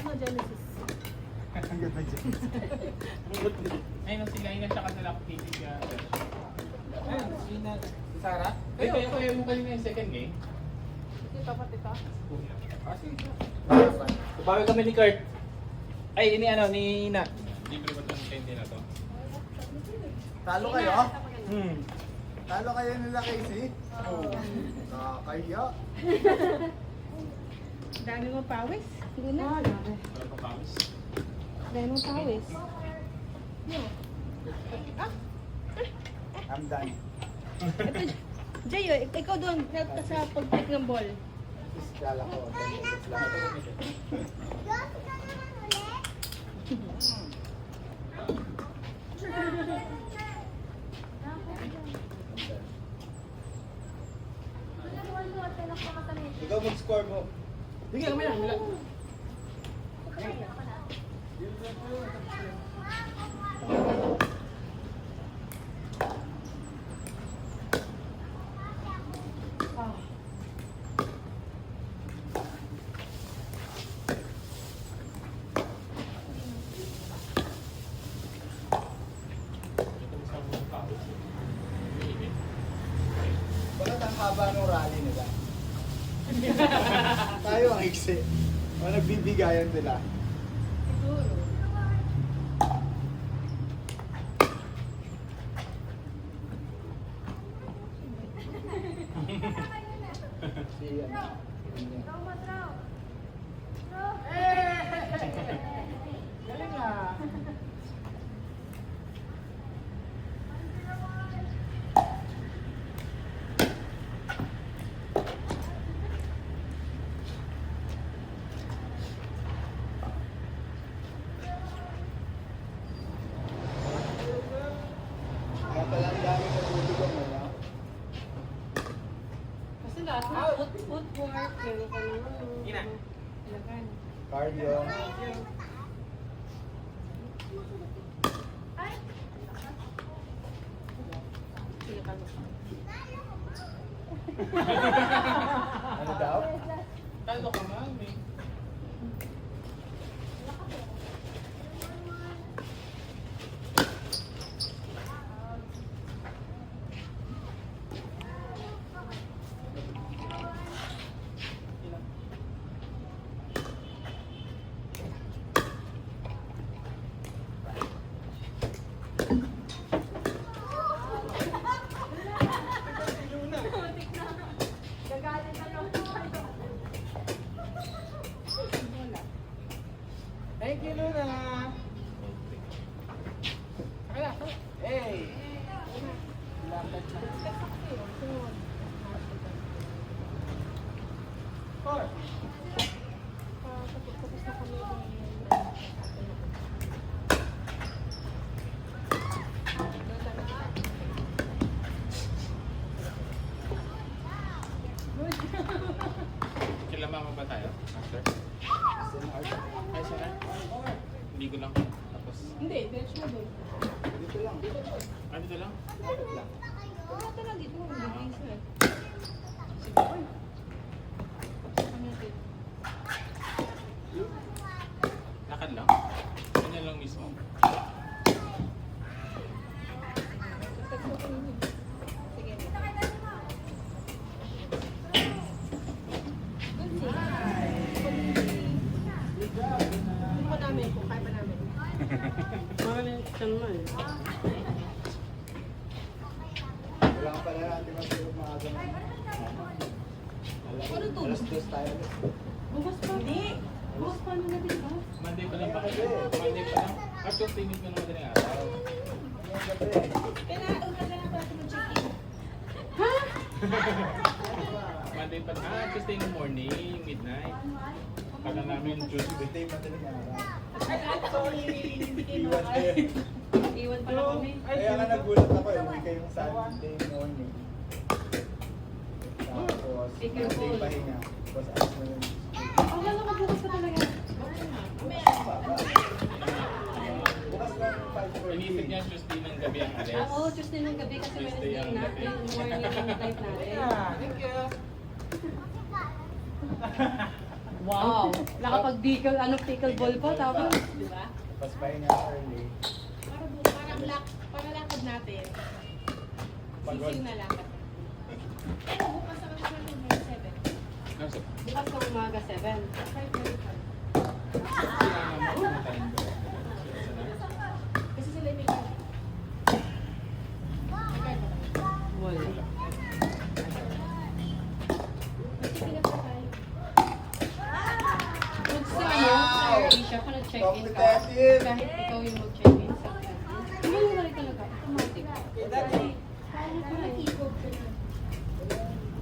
na Genesis. Ang ganda dyan. Ayun ang sila, ingat siya kasi nakapitiig ka. Ayun, si Sarah. Kayo mo kanina yung second game. Ito pati ka. Ah, sige. Tumawi kami ni Kurt. Ay, ini ano, ni Ina. Libre ba itong candy na to? Talo kayo? Hmm. Talo kayo nila Casey? Oo. Nakakaya. Dami mo pawis. Hindi na. Wala pa pawis. Dami mo pawis. I'm done. Ito, Jay, ikaw doon. Help ka sa pag-pick ng ball. Kala ko. Ikaw mag-score mo. Sige, kamay lang. Wala. Ito mo sa mga pawis. Mainit. Bakit ang haba ng rally nila? Tayo ang iksi. O nagbibigayan nila. Siguro. Si ano. Galing ah. Kaya pala ang dami natutulog mo, no? Kasi lahat na footwork, meron ka naman. Ina. Ilagan. Cardio. Ilagan mo. Ano daw? Talo ka mami. Thank you, Luna. Kaya, hey. Lapit na. Four. Tapos na kami. Kila mama ba tayo? Master? Ay, sila? Hindi ko lang. Tapos, Hindi, diretso mo doon. Dito lang. dito lang? Lapit lang. Wala ka lang dito. Hindi isa. Sige. Kami natin. Lakad lang? Ganyan lang mismo. Sige. Ano pa namin kung kaya pa namin? Wala ka pala natin matulog maaga. Ano to? Alas 2 tayo. Bukas pa. Hindi. Bukas pa na natin ba? Monday pa lang ba kayo? Monday pa lang? At yung tingin ko naman din araw. Ngayong gabi. Kailangan ka na ba ito mag-check-in? Monday pa lang. Ah, Tuesday in the morning, midnight. Kala namin Tuesday. Tuesday madaling araw. Iwan Iwan kayo. Iwan pa na kami. Kaya nga nagulat ako eh. Uwi kayong Sunday morning. Tapos, Take your Monday phone. pahinga. Tapos alas mo yun. Ang lalo ka bukas pa talaga. Bukas lang 5:40. Inisip niya Tuesday ng gabi ang alis. Oo, Tuesday ng gabi kasi Tuesday Wednesday ang na. gabi. Yung morning yung type natin. Yeah, thank you. Wow! Nakapag-pickle, pickleball pa, tapos, di ba? Tapos pahinga early. Para lakad natin. Pagod. Sising na lakad. Pero bukas naman sa atin, may 7. Nasa? Bukas ng umaga, 7. 5:45. Kasi sila may wala. Kung sa Asia ka nag-check-in ka, Competitive. kahit ikaw yung mag-check-in sa ano yung wala talaga? Automatic.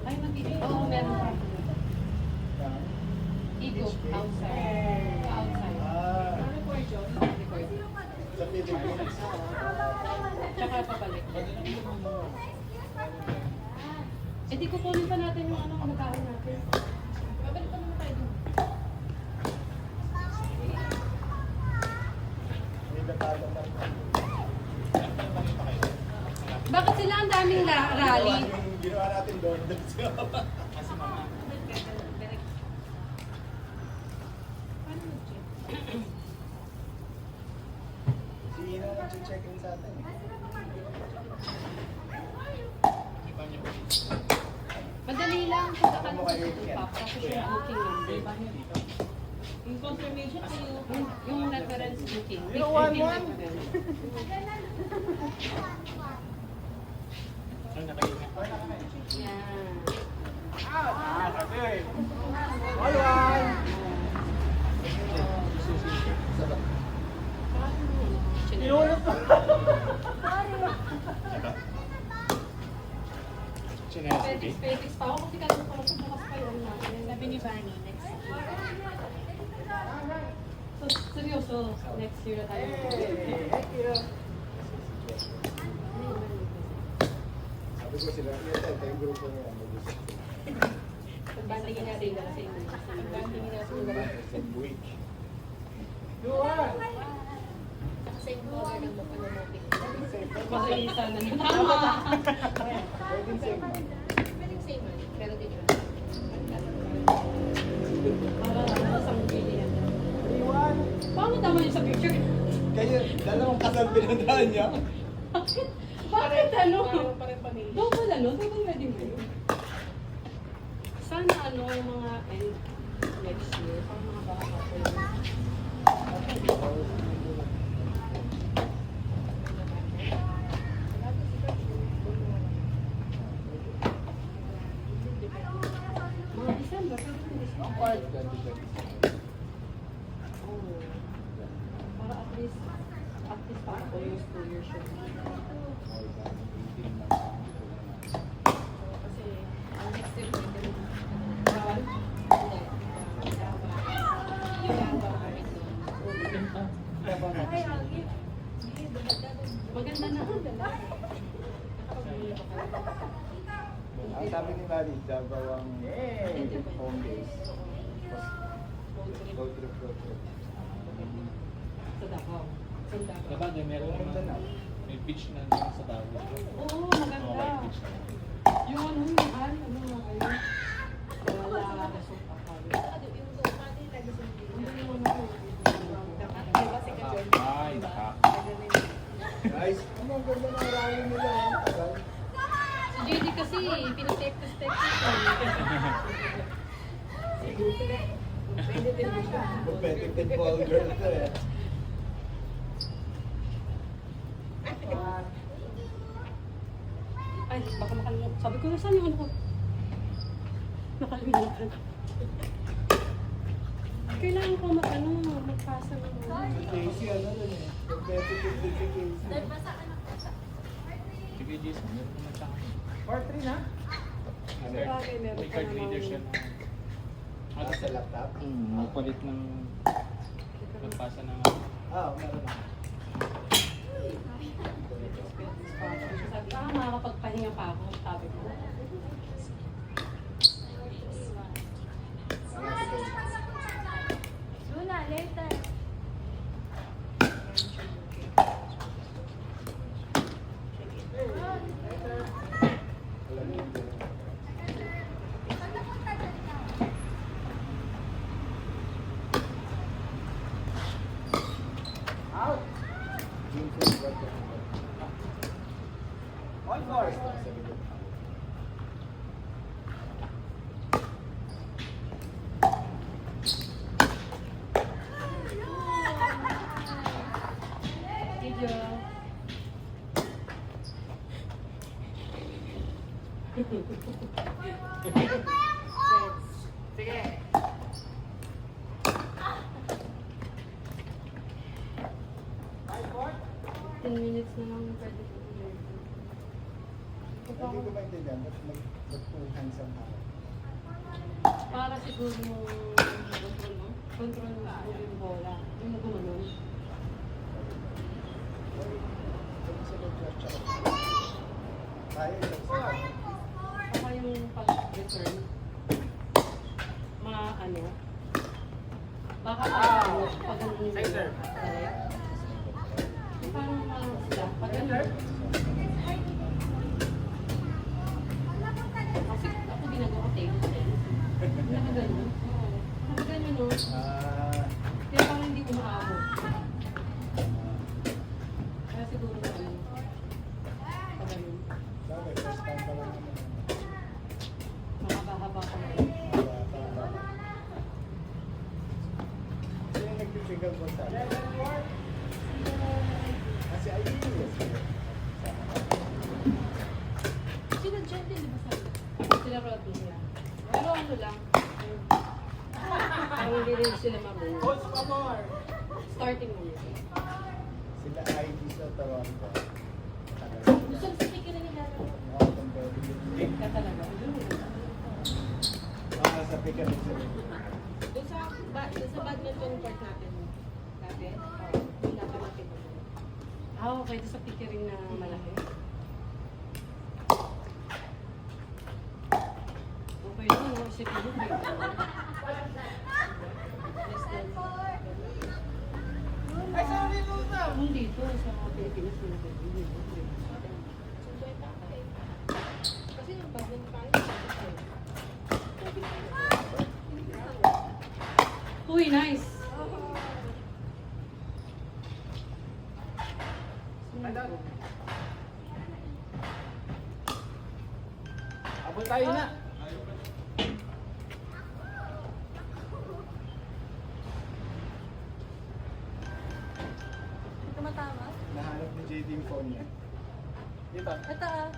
Ay, mag-ikot. Oo, meron pa. Ikot, outside. Outside. Ah, Record yun. Record. sa Philippines. Tsaka papalik. Eh di kukunin pa natin yung ano kumakain natin. Babalik pa naman tayo dun. May natalo na. Bakit sila ang daming rally? Yung ginawa natin doon. Kasi mama. Si Ina nag-check-in sa atin. Iba niyo. Madali lang kung saan Ano ka kayo sa yan? tapos yung booking number. Dito. Yung confirmation ay yung reference booking. Yung 1-1. Ay, nakaingat. Yan. Kasi. Alright. Inulot pa. Chinelas, okay? Petix pa ako kasi kaya ko bukas pa yun natin. Sabi ni Vanny, next year. So, seryoso, next year na tayo. Thank you. Sabi ko sila, ito yung grupo niya. Pagbandingin natin na sa inyo. Pagbandingin natin Same week. Yuan. same color ng mapanomotic. Masayisa na na. Tama! Pwedeng same man. Pwedeng same man, pero different. Para sa movie yan. Yuan. Paano tama yun sa picture? Kaya, dalawang kasal pinuntahan niya. Bakit ano? Double ano? Double wedding mo yun? Sana ano yung mga end next year, pang mga baka po yun. Mga December, pwede mo December. Oo. Para at least para ko yung 2 years yun. Kasi, ang next year, pwede rin. Bawal? Hindi. Maganda na ang lalaki. Nakapag-uwi pa kayo. Ang sabi ni Mali, Davao ang home base. Road trip. Sa Davao. Sa Davao. Diba, meron Ganda na. naman. May beach na dun sa Davao. Oo, Mga maganda. white beach na. Yung ano, yung mahal, ano nga kayo? Wala, resort pa kayo. Ano yung ano? Ay, naka. Guys, ano ang ganda ng rally nila? Ang tagal. Si JD kasi, pinatake-to-step Competitive ball girl to eh. Ay, baka makalimutan. Sabi ko, saan yung ano ko? Nakalimutan. Kailangan ko magpasa ng Casey, ano rin eh. Competitive din si Casey. Sige, Jason, meron naman siya. Part 3 na? Ano? Bagay, meron May ka card reader namang- siya na. Ah, sa laptop? Magpalit ng magpasa ng Meron na. Sabi, makakapagpahinga pa ako. Sabi ko. Luna, later. Alam mo yun. Sige. 10 minutes na lang pwede ko i-learn. Hindi ko maintindihan, ba't mag-2 hands ang hawak? Para siguro yung control mo siguro yung bola. Yung gumanon. Sabi sa loob, tsaka. Kaya isang Saka yung pag-return, ano, baka pag ano yung Hi, sir. parang sila, pag ano, kasi ako ginagawa ko table tennis. Nakaganon. Oo. Nakaganon, no? Kaya parang hindi ko maabot. Kaya siguro ano, pag ano, sabi, first time pa lang naman. mahaba-haba ko na. Sino yung nag-trigger ko sa akin? Kasi ay yes. Sila Jen din, di ba sabi? Sila Rod niya. Pero ano lang, parang hindi rin sila marunong. Coach Pamor. Starting mo yun. Sila ID sa Toronto. Gusto ko sa tikin na nila. Oo, competitive. Ka talaga. Sa pick-up sila. Doon sa badminton court natin. Dati? Doon dapat natin. Okay. Doon sa pickering na malaki. Okay doon, no? Isipin mo. Ay, sorry, Luna. Kung dito, sa Pilipinas, kasi yung badminton uy, nice! Abol tayo na. Tumatama? Nahanap ni JD yung phone niya. Dito. Ito ah.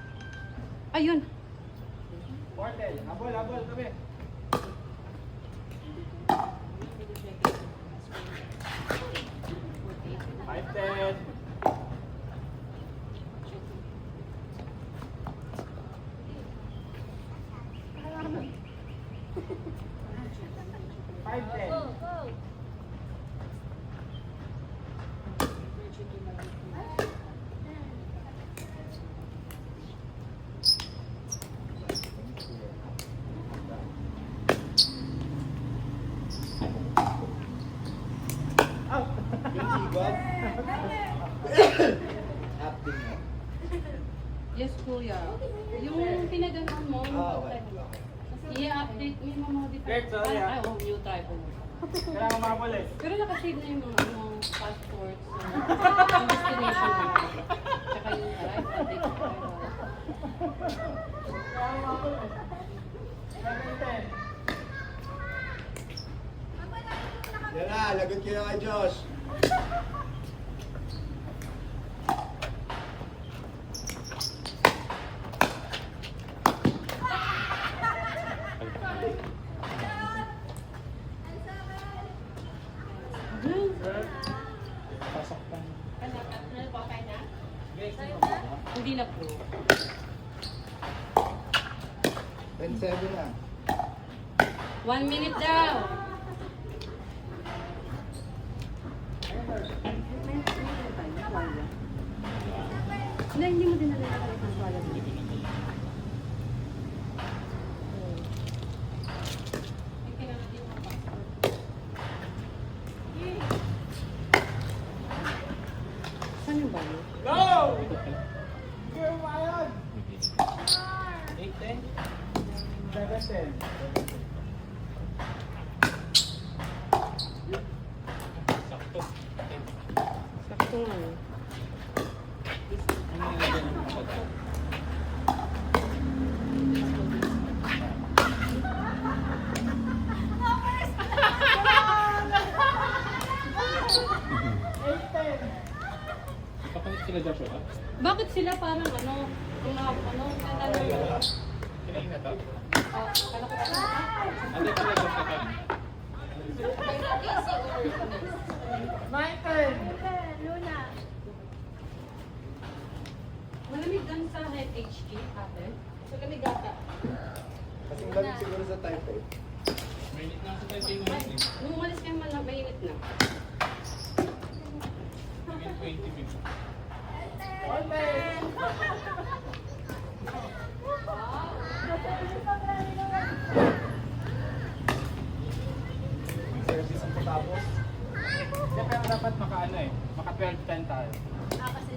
Ayun! Portal. Abol, kami. Five, 10. Five, 10. Go, go. Out. Yung higop. Acting mo. Yes, kuya. Yung pinaganon mo, Okay. i-update mo yung mga modify. Kurt, sorry, ah. Ay, oh, new try ko. Kailangan mabol eh. Pero nakasave na yung mga passports, yung destination mo. Tsaka yung arrive, update ko. Kailangan mabol eh. 7, 10. Yan na, lagot kayo kay Josh. Hindi na po. 10-7 na. 1 minute daw. Na hindi mo dinala na ng toilet. Saan yung bayo? Go! Go, Mayon! 8, 10. 7, 10. Sakto. Sakto nga. eh. Ano nilagay ng mga bata? Ipapalit sila Joshua? Bakit sila parang ano, ang ano, Kanina to? Kala ko kasi Ano yung talagang ka Michael! Luna. malamig dun sa HG, ate. So kami gata. Kasing lamig siguro sa Taipei. Mainit na sa tayo yung Ay, nung umalis kayo mainit na. 20 minutes. Service ang patapos. Hindi, pero dapat maka ano eh, maka 12-10 tayo. Kasi